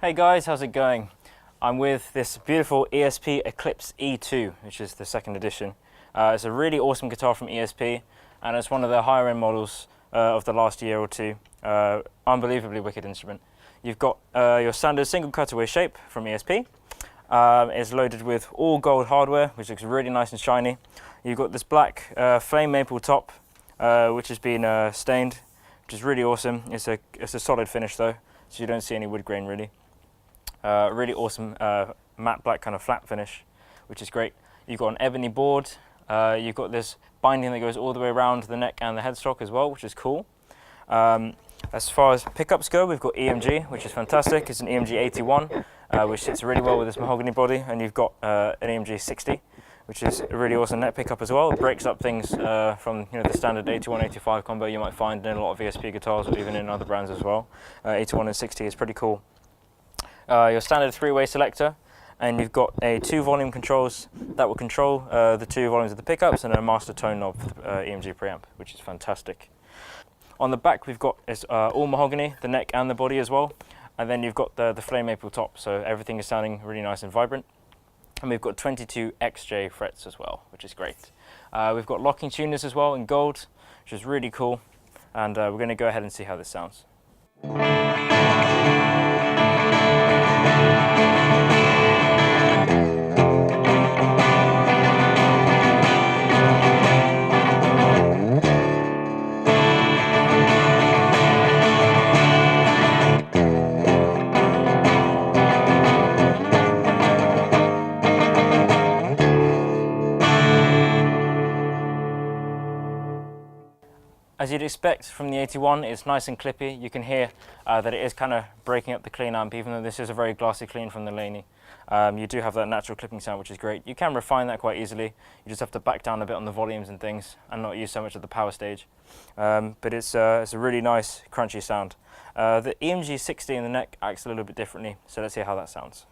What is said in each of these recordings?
Hey guys, how's it going? I'm with this beautiful ESP Eclipse E2, which is the second edition. It's a really awesome guitar from ESP, and it's one of the higher end models of the last year or two. Unbelievably wicked instrument. You've got your standard single cutaway shape from ESP. It's loaded with all gold hardware, which looks really nice and shiny. You've got this black flame maple top, which has been stained, which is really awesome. It's a solid finish though, so you don't see any wood grain really. Really awesome matte black kind of flat finish, which is great. You've got an ebony board. You've got this binding that goes all the way around the neck and the headstock as well, which is cool. As far as pickups go, we've got EMG, which is fantastic. It's an EMG 81, which sits really well with this mahogany body, and you've got an EMG 60, which is a really awesome neck pickup as well. It breaks up things from the standard 81-85 combo you might find in a lot of ESP guitars, or even in other brands as well. 81 and 60 is pretty cool. Your standard three-way selector, and you've got 2 volume controls that will control the 2 volumes of the pickups, and a master tone knob for the EMG preamp, which is fantastic. On the back we've got all mahogany, the neck and the body as well, and then you've got the flame maple top, so everything is sounding really nice and vibrant. And we've got 22 XJ frets as well, which is great. We've got locking tuners as well in gold, which is really cool, and we're going to go ahead and see how this sounds. As you'd expect from the 81, it's nice and clippy. You can hear that it is kind of breaking up the clean amp, even though this is a very glassy clean from the Laney. You do have that natural clipping sound, which is great. You can refine that quite easily. You just have to back down a bit on the volumes and things, and not use so much of the power stage. But it's a really nice, crunchy sound. The EMG 60 in the neck acts a little bit differently, so let's hear how that sounds.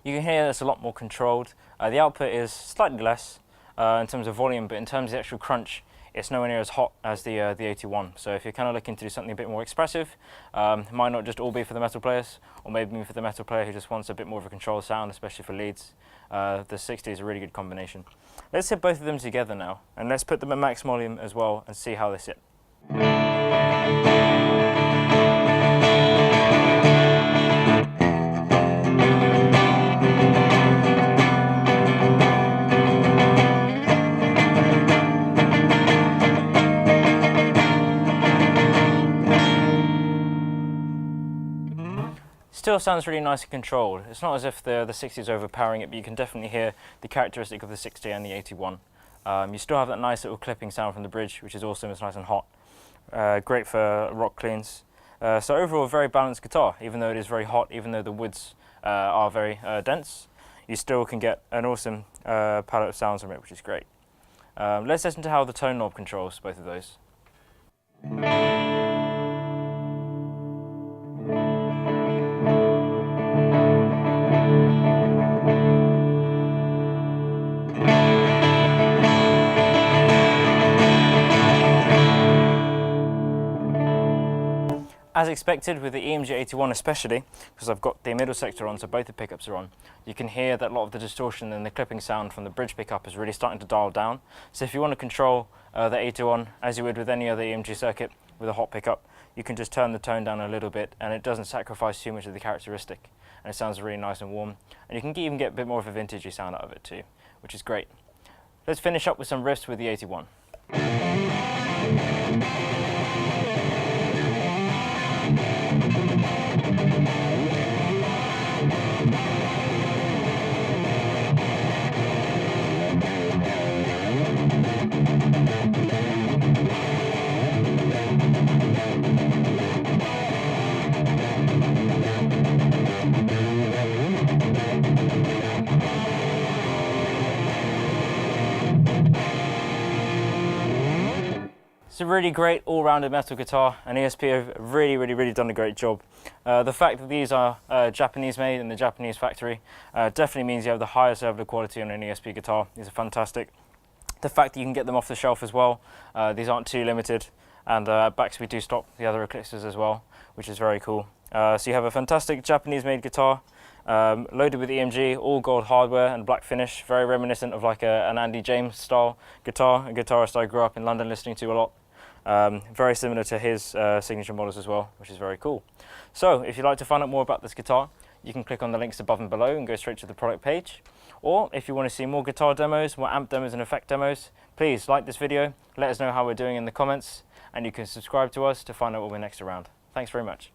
You can hear it's a lot more controlled. The output is slightly less in terms of volume, but in terms of the actual crunch, it's nowhere near as hot as the 81. So if you're kind of looking to do something a bit more expressive, it might not just all be for the metal players, or maybe for the metal player who just wants a bit more of a controlled sound, especially for leads. The 60 is a really good combination. Let's hit both of them together now, and let's put them at max volume as well and see how they sit. Still sounds really nice and controlled. It's not as if the 60 is overpowering it, but you can definitely hear the characteristic of the 60 and the 81. You still have that nice little clipping sound from the bridge, which is awesome. It's nice and hot. Great for rock cleans. So overall, a very balanced guitar. Even though it is very hot, even though the woods are very dense, you still can get an awesome palette of sounds from it, which is great. Let's listen to how the tone knob controls both of those. As expected with the EMG 81 especially, because I've got the middle sector on so both the pickups are on, you can hear that a lot of the distortion and the clipping sound from the bridge pickup is really starting to dial down. So if you want to control the 81 as you would with any other EMG circuit with a hot pickup, you can just turn the tone down a little bit and it doesn't sacrifice too much of the characteristic, and it sounds really nice and warm, and you can even get a bit more of a vintagey sound out of it too, which is great. Let's finish up with some riffs with the 81. It's a really great all-rounded metal guitar, and ESP have really done a great job. The fact that these are Japanese made in the Japanese factory definitely means you have the highest level of quality on an ESP guitar. These are fantastic. The fact that you can get them off the shelf as well, these aren't too limited, and at Bax we do stock the other Eclipses as well, which is very cool. So you have a fantastic Japanese made guitar, loaded with EMG, all gold hardware and black finish, very reminiscent of like an Andy James style guitar, a guitarist I grew up in London listening to a lot. Very similar to his signature models as well, which is very cool. So if you'd like to find out more about this guitar, you can click on the links above and below and go straight to the product page. Or if you want to see more guitar demos, more amp demos and effect demos, please like this video, let us know how we're doing in the comments, and you can subscribe to us to find out when we're next around. Thanks very much.